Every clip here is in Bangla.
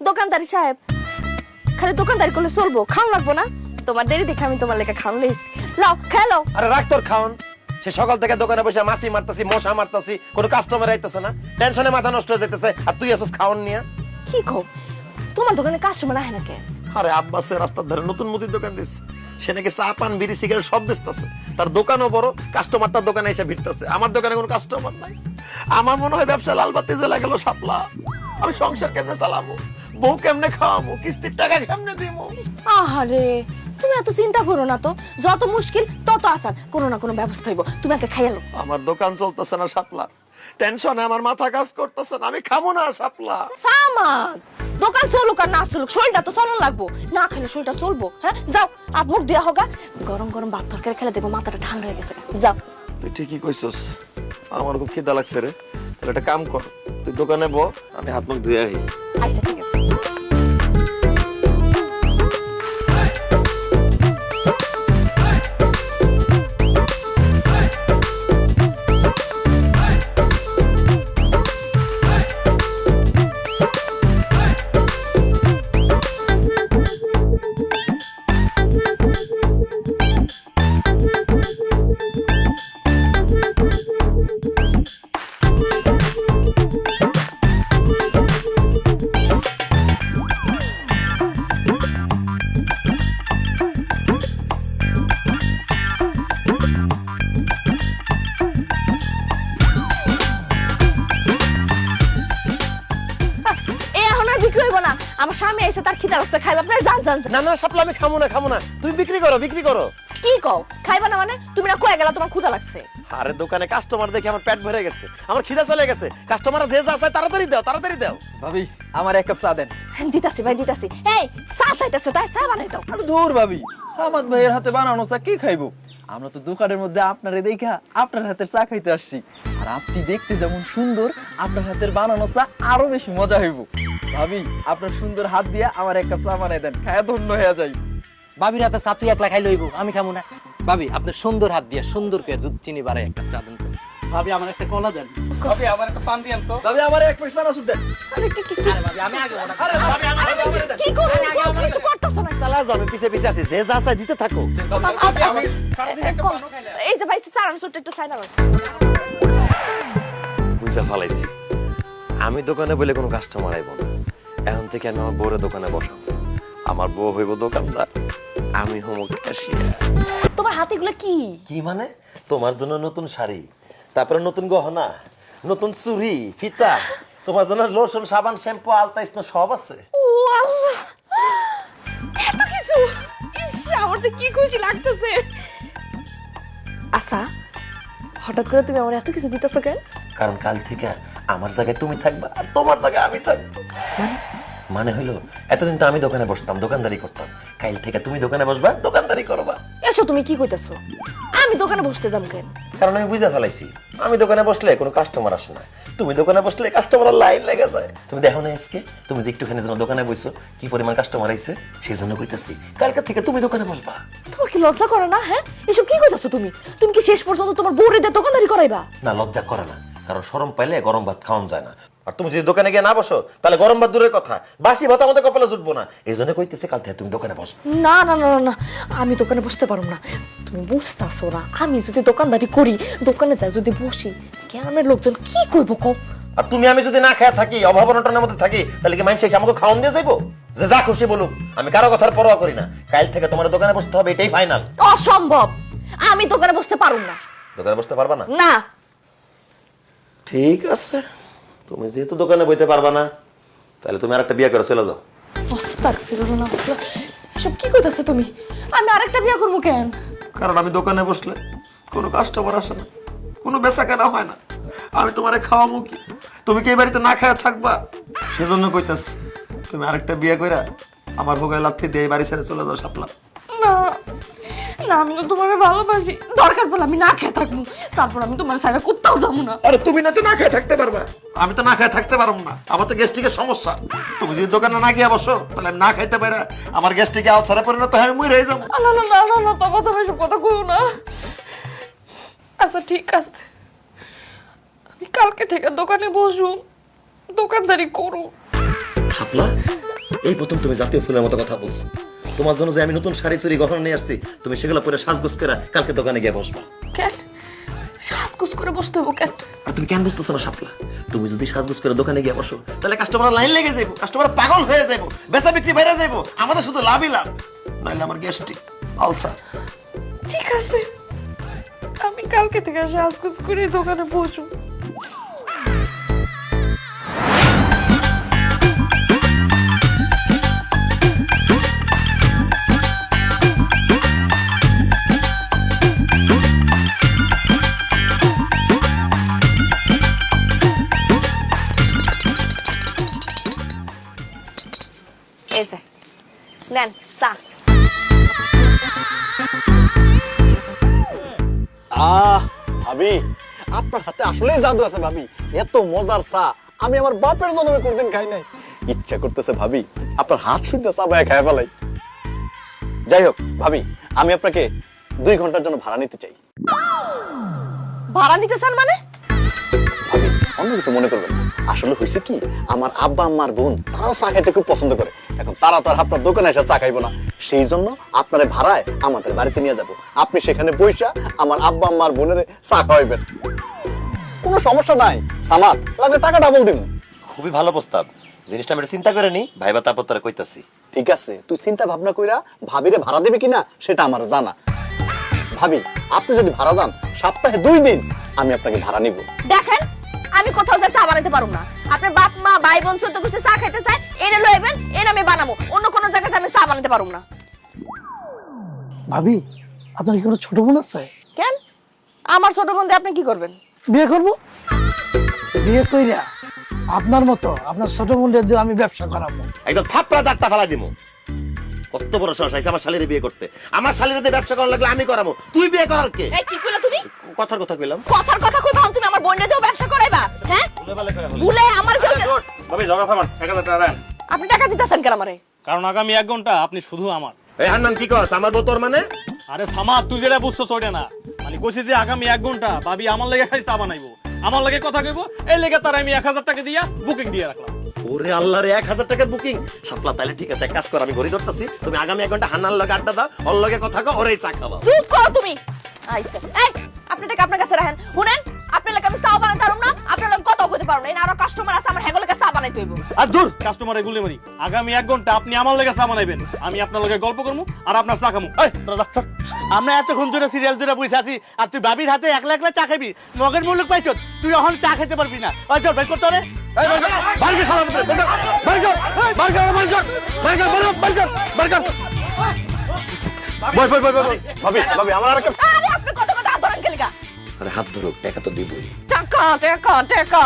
দোকানদারি সাহেব, খালি দোকানদারি করলে চলবো? খাওন লাগবো না? তোমার দেরি দেখে আমি তোমার লেখা খাওন লইছি। লাও খেলো। আরে রাখ তোর খাওন। সে সকাল থেকে দোকানে বসে মাছি মারতাছি, মশা মারতাছি, কোনো কাস্টমার আইতাছে না, টেনশনে মাথা নষ্ট হয়ে যাইতেছে, আর তুই আসছিস খাওন নিয়া। কি কও, তোমার দোকানে কাস্টমার আহে না কে? আরে আব্বাসের রাস্তার ধারে নতুন মুদির দোকান দিছে, সে নাকি চা পান বিড়ি সিগারেট সব বেচতেছে, তার দোকানও বড়, কাস্টমার তার দোকানে এসে ভিড়তেছে। আমার দোকানে কোনো কাস্টমার নাই। আমার মনে হয় ব্যবসা লালবাতি জ্বলে গেল শাপলা। আমি সংসার কেমনে চালাবো, বউ কেমনে খাওয়াবো, কিস্তির টাকা কেমনে দিবো? আহারে, তুমি এত চিন্তা করো না তো, যত মুশকিল তত আসান, কোনো না কোনো ব্যবস্থা হইব। তুমি আজকে খাইয়ালো। আমার দোকান চলতেছে না শাপলা, টেনশনে আমার মাথা কাজ করতেছে না, আমি খাবো না শাপলা। সামাদ, দোকান চলুক আর না চলুক, শরীরটা তো চলন লাগবো। না খেলে শরীরটা চলবো? হ্যাঁ, যাও হাত মুখ দেওয়া হোক, গরম গরম ভাত তরকারি খেলে দেবো, মাথাটা ঠান্ডা হয়ে গেছে। যাও। তুই ঠিকই কইছস, আমার খুব খিদা লাগছে রে। তাহলে একটা কাম কর, তুই দোকানে ব, আমি হাত মুখ ধুয়ে আহি। আচ্ছা ঠিক আছে। আমার স্বামী এসে তার খিদা লাগছে, খাইবা? আপনারা যান যান। না না শাপলা, আমি খাবো না, খাবো না। তুমি বিক্রি করো, বিক্রি করো। কি কও খাইবা না মানে? তুমি না কয়ে গেলা তোমার ক্ষুধা লাগছে? আরে দোকানে কাস্টমার দেখে আমার পেট ভরে গেছে, আমার খিদা চলে গেছে। কাস্টমার যে যা চায় তাড়াতাড়ি দাও, তাড়াতাড়ি দাও। ভাবি আমার এক কাপ চা দেন। দিতাছি ভাই দিতাছি। এই চা চাইতেছে, তাই চা বানাই দাও। আরে দূর ভাবি, সামাদ ভাইয়ের হাতে বানানো চা কি খাইবো? আমরা তো দোকানের মধ্যে আপনারে দেখা আপনার হাতের চা খাইতে আসছি। আর আপনি দেখতে যেমন সুন্দর, আপনার হাতের বানানো চা আরো বেশি মজা হইব। ভাবি আপনার সুন্দর হাত দিয়ে আমার এক কাপ চা বানাই দেন, খায়া ধন্য হয়ে যাই। ভাবির হাতে চা তুই একলা খাই লইব, আমি খাবো না। ভাবি আপনার সুন্দর হাত দিয়ে সুন্দর করে দুধ চিনি বাড়াই একটা চা দেন তো। ভাবি আমার একটা কলা দেন। ভাবি আমার একটা পান দিয়েন তো। ভাবি আমার এক প্যাকেট চানাচুর দেন। আরে কি ভাবি আমি আগে বড়। আরে ভাবি আমার কি করো? কিছু করতেছ না। চালা যাও, আমি পিছে পিছে আছি, যে যা চায় দিতে থাকো। এই যে ভাই চালান সুটটা একটু সাইড আবার। বুঝা ফেলাইছি, আমি দোকানে বলে কোনো কাস্টমার আইব না। এখন থেকে আমি আমার বউরে দোকানে বসাবো। আমার বউ হইব দোকানদার, আমি হব ক্যাশিয়ার। তোমার হাতে এগুলো কি? কি মানে? তোমার জন্য নতুন শাড়ি, তারপরে নতুন গহনা, নতুন চুড়ি, ফিতা, তোমার জন্য লোশন, সাবান, শ্যাম্পু, আলতা, স্নো সব আছে। ও আল্লাহ, এত কিছু! ইস, আমার যে কি খুশি লাগতেছে। আচ্ছা, হঠাৎ করে তুমি আমার এত কিছু দিতেছো কেন? কারণ কাল থেকে আমার জায়গায় তুমি থাকবা, আর তোমার জায়গায় আমি থাকবো। মানে হইলো, এতদিন তো আমি দোকানে বসতাম, দোকানদারি করতাম, কাল থেকে তুমি দোকানে বসবা, দোকানদারি করবা। এসো, তুমি কি কইতাছো? আমি দোকানে বসতে যাম কেন? কারণ আমি বুঝে ফেলাইছি, আমি দোকানে বসলে কোনো কাস্টমার আসে না, তুমি দোকানে বসলে কাস্টমারের লাইন লেগে যায়। তুমি দেখো না আজকে, তুমি যে একটুখানি যেন দোকানে বসছো, কি পরিমাণ কাস্টমার আইছে, সেই জন্য কইতাছি কালকে থেকে তুমি দোকানে বসবা। তোমার কি লজ্জা করে না? হ্যাঁ, এসব কি কইতাছো তুমি? তুমি কি শেষ পর্যন্ত তোমার বউরে দিয়ে দোকানদারি করাইবা? না, লজ্জা করে না, কারণ শরম পাইলে গরম ভাত খাওয়ান যায় না। আর তুমি যদি দোকানে গিয়ে না বসো, তাহলে গরম ভাত দূরের কথা, বাসি ভাত আমাদের কপালে জুটবো না। এই জন্য কইতেছে কাল থেকে তুমি দোকানে বসো। না না না না, আমি দোকানে বসতে পারবো না। তুমি বুঝতাছো না, আমি যদি দোকানদারি করি, দোকানে যাই যদি বসি, গ্রামের লোকজন কি কইবো কও? আর তুমি আমি যদি না খেয়ে থাকি, অভাব অনটনের মধ্যে থাকি, তাহলে কি মানুষ এসে আমাকে খাওয়ান দিয়ে যাইবো? যে যা খুশি বলুক, আমি কারো কথার পরোয়া করি না। কাল থেকে তোমার দোকানে বসতে হবে, এটাই ফাইনাল। অসম্ভব, আমি দোকানে বসতে পারবো না। দোকানে বসতে পারবা না? না। ঠিক আছে, তুমি যেহেতু দোকানে বইতে পারবা না, তাহলে তুমি আরেকটা বিয়ে করে চলে যাও। আস্তাগফিরুল্লাহ, সব কি কইতাছো তুমি? আমি আরেকটা বিয়ে করবো কেন? কারণ আমি দোকানে বসলে কোনো কাস্টমার আসে না, কোনো বেচা কেনা হয় না। আমি তোমারে খাওয়াবো কি? তুমি কি এই বাড়িতে না খাওয়া থাকবা? সেজন্য কইতাছি, তুমি আরেকটা বিয়ে কইরা আমার ভোগায় লাথি দিয়ে এই বাড়ি ছেড়ে চলে যাও শাপলা। না না, আমি তো তোমাকে ভালোবাসি, দরকার পড়লে আমি না খেয়ে থাকবো, তারপর আমি তোমার সাইডে কোথাও যাবো না। আরে তুমি না তো না খেয়ে থাকতে পারবা, আমি তো না খেয়ে থাকতে পারবো না, আমার তো গ্যাস্ট্রিকের সমস্যা। তুমি যদি দোকানে না গিয়ে বসো, তাহলে আমি না খাইতে পারি, আমার গ্যাস্ট্রিকে আলসারে পরিণত হয়ে আমি মরে যাবো। না না না না না, তবে তুমি এসব কথা কইও না। আচ্ছা ঠিক আছে, আমি কালকে থেকে দোকানে বসু, দোকানদারি করু। শাপলা, এই প্রথম তুমি জাতীয় ফুলের মতো কথা বলছো। তোমার জন্য যে আমি নতুন শাড়ি চুরি গহনা নিয়ে আসছি, তুমি সেগুলো পরে সাজগোজ করে কালকে দোকানে গিয়ে বসবা। কেন সাজগোজ করে বসতে হবো কেন? আর তুমি কেন বুঝতেছো না শাপলা? তুমি যদি সাজগোজ করে দোকানে গিয়ে বসো, তাহলে কাস্টমার লাইন লেগে যাইবো, কাস্টমার পাগল হয়ে যাইবো, বেচা বিক্রি বেড়ে যাইবো, আমাদের শুধু লাভই লাভ। নাইলে আমার গ্যাস্ট্রিক আলসার। ঠিক আছে, আমি কালকে থেকে সাজগোজ করে দোকানে বসবো। এই যে নেন চা। ভাবি আপনার হাতে আসলেই জাদু আছে ভাবি, এত মজার চা আমি আমার বাপের জন্মে কোনদিন খাই নাই। ইচ্ছা করতেছে ভাবি আপনার হাত শুনতে চা বায়া খাই ফেলাই। যাই হোক ভাবি, আমি আপনাকে 2 ঘন্টার জন্য ভাড়া নিতে চাই। ভাড়া নিতে চান মানে? ভাবি অন্য কিছু মনে করবেন না, আসলে হয়েছে কি, আমার আব্বা আম্মার বোন তারাও চা খাইতে খুব পছন্দ করে। এখন তারা তো আর আপনার দোকানে এসে চা খাইবো না, সেই জন্য আপনার ভাড়ায় আমাদের বাড়িতে নিয়ে যাব। আপনি সেখানে বইসা আমার আব্বা আম্মার বোনের চা খাওয়াইবেন, কোনো সমস্যা নাই। সামাদ লাগলে টাকা ডাবল দিব। খুবই ভালো প্রস্তাব, জিনিসটা আমি চিন্তা করে নি, ভাইবা তারপর তারা কইতাছি। ঠিক আছে, তুই চিন্তা ভাবনা কইরা ভাবিরে ভাড়া দেবে কিনা সেটা আমার জানা। ভাবি আপনি যদি ভাড়া যান, সপ্তাহে 2 দিন আমি আপনাকে ভাড়া নিব। দেখেন আমি কোথাও যা চা বানাতে পারুম না। আপনার বাপ মা ভাই বোন ছোট গোষ্ঠী চা খাইতে চায়, এনে লইবেন, এনে আমি বানাবো। অন্য কোনো জায়গায় আমি চা বানাতে পারুম না। ভাবি আপনার কি কোনো ছোট বোন আছে? কেন? আমার ছোট বোন দিয়ে আপনি কি করবেন? বিয়ে করব। বিয়ে কইরা আপনার মতো আপনার ছোট বোনের দিয়ে আমি ব্যবসা করাবো। একদম থাপড়া দাঁতটা ফালাই দিমু। কত বড় সাহস আছে আমার শালীরে বিয়ে করতে? আমার শালীরে দিয়ে ব্যবসা করার লাগলে আমি করাবো, তুই বিয়ে করার কে? এই কি কইলা তুমি? কথার কথা কইলাম। কথার কথা কইবা, তুমি আমার বোনের দিয়েও ব্যবসা করাইবা? হ্যাঁ ভুলে আমার কেউ ভাবি ঝগড়া থামান, 1000 টাকা দেন। আপনি টাকা দিতেছেন কেন আমারে? কারণ আগামী 1 ঘন্টা আপনি শুধু আমার। এই হান্নান কি কস? আমার বউ তোর মানে? আরে সামাদ তুই যেটা বুঝছস ওইটা না, মানে কইছি যে আগামী 1 ঘন্টা ভাবি আমার লাগি খাই চা বানাইবো, আমার লাগি কথা কইব, এই লেগে তার আমি 1000 টাকা দিয়া বুকিং দিয়ে রাখলাম। ওরে আল্লাহ রে, 1000 টাকার বুকিং। শাপলা তাহলে ঠিক আছে, এক কাজ কর, আমি ঘড়ি ধরতাছি, তুমি আগামী 1 ঘন্টা হান্নান লগে আড্ডা দাও, ওর লগে কথা কও, ওরেই চা খাওয়াও। চুপ করো তুমি। আইছে এই আপনি টাকা আপনার কাছে রাখেন। শুনেন, আপনার লাগে আমি চা বানাতে পারুম না, আপনার লাগে কথাও কইতে পারুম না। এই আরো কাস্টমার আছে, আমার হেগো লাগে চা বানাইতে হইব। আর দূর কাস্টমারে গুলি মারি, আগামী 1 ঘন্টা আপনি আমার লগে চা বানাইবেন, আমি আপনার লগে গল্প করবো আর আপনার চা খামু। এই তোরা যা চল। আমরা এতক্ষণ ধরে সিরিয়াল ধরে বসে আছি আর তুই বাবির হাতে একলা একলা চা খাবি, মগের মুলুক পাইছ, তুই এখন চা খেতে পারবি না। ওই চল বের করতে রে। ভাবি ভাবি আমার আর একটা আরে আপনি কত কথা ধরেন কে লাগা? আরে হাত ধরো, টাকা তো দিবই। টাকা টাকা টাকা।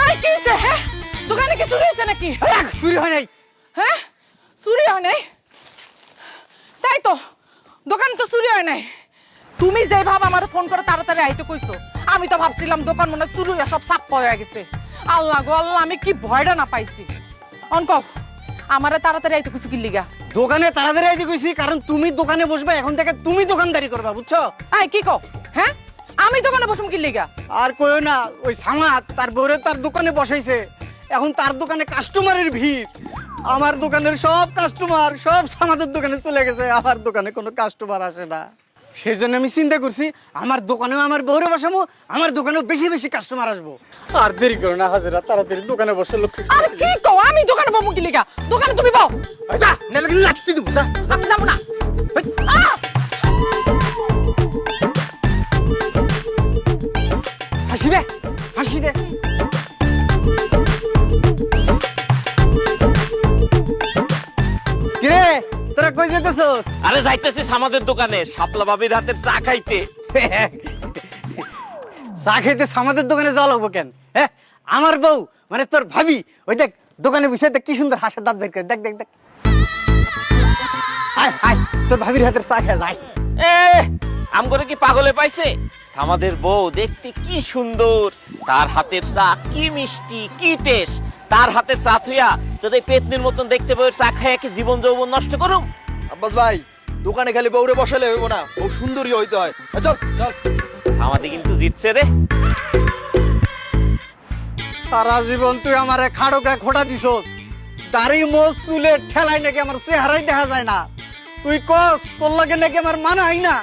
আরে কি হইছে? হ্যাঁ দোকানে কি চুরি হইছে নাকি? চুরি হয় নাই। হ্যাঁ চুরি হয় নাই? তাই তো, দোকানে তো চুরি হয় নাই। তুমি যে ভাব আমার ফোন করে তাড়াতাড়ি আইতে কইছো, আমি তো ভাবছিলাম দোকান মনে হয় চুরি হয়ে সব সাপ হয়ে গেছে। আল্লাহ গো আল্লাহ, আমি কি ভয়টা না পাইছি। অনকফ আমারে তাড়াতাড়ি আইতে কইছো কি লিগা? দোকানে তাড়াতাড়ি আইতে কইছি কারণ তুমি দোকানে বসবে, এখন থেকে তুমি দোকানদারি করবা, বুঝছো? আই কি কও? হ্যাঁ আমি দোকানে বসুম কি লিগা? আর কইও না, ওই সামাদ তার বউরে তার দোকানে বসাইছে, এখন তার দোকানে কাস্টমারের ভিড়। আমার দোকানের সব কাস্টমার সব সামাদের দোকানে চলে গেছে, আমার দোকানে কোনো কাস্টমার আসে না। সেই জন্য আমি চিন্তা করছি আমার দোকানেও আমার বউরে বসাবো, আমার দোকানেও বেশি বেশি কাস্টমার আসবো। আর দেরি করো না হাজিরা, তাড়াতাড়ি দোকানে বসে লক্ষ্য। আরে কি কও? আমি দোকানে বমু কি লিগা? দোকানে তুমি বও। লাগতে দেবো না। আমি যাবো না। হাসি দে, হাসি দে। কিরে তোরা কই যেতেছস? আরে যাইতেছি আমাদের দোকানে শাপলা বাবির হাতের চা খাইতে। চা খাইতে আমাদের দোকানে যাওয়া লাগবো কেন? হ্যাঁ আমার বউ মানে তোর ভাবি, ওই দেখ দোকানে বসে দেখ কি সুন্দর হাসির দাঁত বের করে, দেখ দেখ দেখ। আয় আয় তোর ভাবির হাতের চা খেয়ে যায়। এ আম করে কি পাগলে পাইছে? আমাদের বউ দেখতে কি সুন্দর, তার হাতের চা কি মিষ্টি কি টেস্ট। তার হাতের চা থুইয়া তোর এই পেতনির মতন দেখতে বউয়ের চা খাইয়া কি জীবন যৌবন নষ্ট করুম? আব্বাস ভাই দোকানে খালি বউরে বসালে হইব না, বউ সুন্দরী হইতে হয়। চল আমাদের কিন্তু জিতছে রে। সারা জীবন তুই আমারে খাড়ো গায়ে খোটা দিছস, দাড়ি মোজ চুলে ঠেলাই নাকি আমার চেহারাই দেখা যায় না। তুই কস তোর লাগে নাকি আমার মানাই না।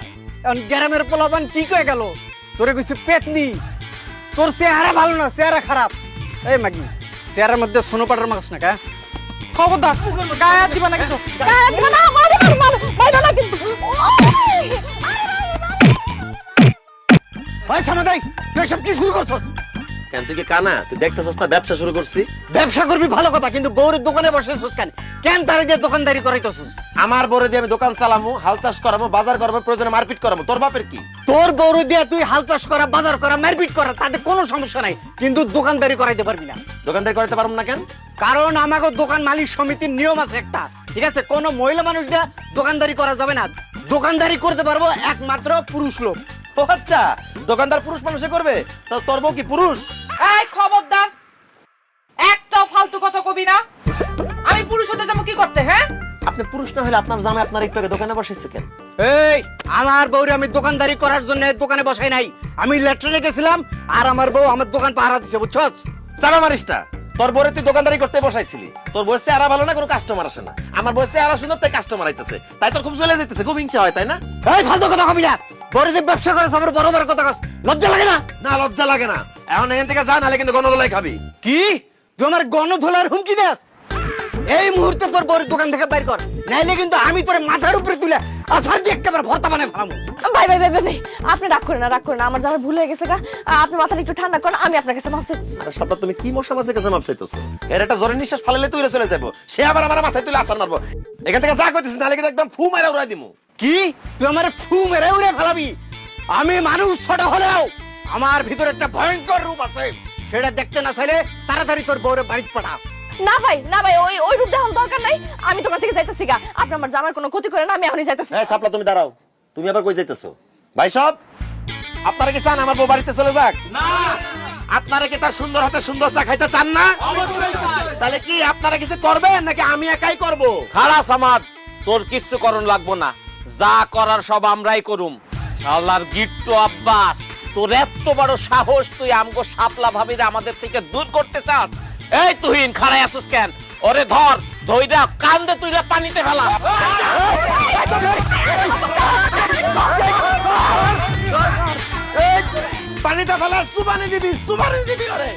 এখন গ্রামের পোলাপান কি কয়ে গেল, তোরে কইছে পেতনি, তোর চেহারা ভালো না, চেহারা খারাপ। এই মাগি চেহারার মধ্যে সোনো পাটার মাছ না কা? খবরদার গায়ে হাত দিবা না কিন্তু। গায়ে দিবা না, মাইরা না কিন্তু। ওই সামাদাই তুই সব কি শুরু করছস? কেন তুই কি কানা? তুই দেখতেছস না ব্যবসা শুরু করছি? ব্যবসা করবি ভালো কথা, কিন্তু বউরের দোকানে বসেছস কেন? কেন তারে দিয়ে দোকানদারি করাইতেছস? আমার বরে দিয়ে আমি দোকান চালামু, হাল চাষ করামু, বাজার করবো, প্রয়োজনে মারপিট করামু। তোর বাপের কি? তোর বউরে দিয়ে তুই হাল চাষ করা, বাজার করা, মারপিট করা, তাতে কোনো সমস্যা নাই, কিন্তু দোকানদারি করাইতে পারবি না। দোকানদারি করতে পারবো না কেন? কারণ আমাকে দোকান মালিক সমিতির নিয়ম আছে একটা, ঠিক আছে? কোনো মহিলা মানুষ দিয়ে দোকানদারি করা যাবে না। দোকানদারি করতে পারবো একমাত্র পুরুষ লোক। ও আচ্ছা, দোকানদার পুরুষ মানুষে করবে? তো তোর বউ কি পুরুষ? এই খবরদার, একটা ফালতু কথা কবি না। আমি পুরুষ হতে যাবো কি করতে? হ্যাঁ, আপনি পুরুষ না হলে আপনার জামাই আপনার একটু আগে দোকানে বসেছে কেন? এই আমার বউরে আমি দোকানদারি করার জন্য দোকানে বসাই নাই, আমি লেট্রিনে গেছিলাম আর আমার বউ আমার দোকান পাহারা দিছে, বুঝছস? চাপা মারিসটা। তোর বউরে তুই দোকানদারি করতে বসাইছিলি, তোর বয়সে আরা ভালো না, কোনো কাস্টমার আসে না। আমার বয়সে আরা সুন্দর, তাই কাস্টমার আইতেছে, তাই তোর খুব চলে যেতেছে, খুব হিংসা হয়, তাই না? এই ফালতু কথা কবি না, বড় যে ব্যবসা করে সবার বড় বড় কথা কস, লজ্জা লাগে না? না, লজ্জা লাগে না। এখন এখান থেকে যা, নাহলে কিন্তু গণদোলাই খাবি। কি তুই আমার গণধোলার হুমকি দেস? এই মুহূর্তে তোর বউর দোকান থেকে বাইর কর, নাইলে কিন্তু আমি তোর মাথার উপরে তুলে আছাড় দিয়ে একেবারে ভর্তা বানায় ফেলামু। ভাই ভাই ভাই ভাই ভাই, আপনি রাগ করেন না, রাগ করেন না। আমার জামাই ভুল হয়ে গেছে গা। আপনি মাথাটা একটু ঠান্ডা করেন, আমি আপনার কাছে মাফ চাইতেছি। আরে সাপটা, তুমি কি মশা মাছের কাছে মাপ চাইতেছো? এর একটা জোরে নিঃশ্বাস ফালালে তুই চলে যাবো, সে আবার আমার মাথায় তুলে আসার মারবো। এখান থেকে যা করতেছিস, নাহলে কিন্তু একদম ফু মারা উড়াই দিমু। কি তুই আমার ফু মেরে উড়ে ফেলাবি? আমি মানুষ ছোট হলেও আমার ভিতরে একটা ভয়ঙ্কর রূপ আছে, সেটা দেখতে না চাইলে তাড়াতাড়ি তোর বউরে বাড়িতে পাঠা। না ভাই, না ভাই, ওই ওই রূপ দেখার দরকার নাই। আমি দোকান থেকে যাইতেছি গা। আপনি আমার জামার কোনো ক্ষতি করেন না, আমি এখনই যাইতেছি। হ্যাঁ সাপলা, তুমি দাঁড়াও। তুমি আবার কই যাইতেছো? ভাই সব, আপনারা কি চান আমার বউ বাড়িতে চলে যাক? না। আপনারা কি তার সুন্দর হাতে সুন্দর চা খাইতে চান না? তাহলে কি আপনারা কিছু করবেন নাকি আমি একাই করব? খালাস আমার, তোর কিচ্ছু করণ লাগবো না, যা করার সব আমরাই করুম। শালার গিট্টু আব্বাস, তোর এত বড় সাহস, তুই আমগো শাপলা ভাবিরে আমাদের থেকে দূর করতে চাস? এই তুহিন খাড়াই আছিস কেন? ওরে ধর, ধইরা কান্দে তুই পানিতে ফেলা। পানিটা ফেলা, সুবানি দিবি ওরে।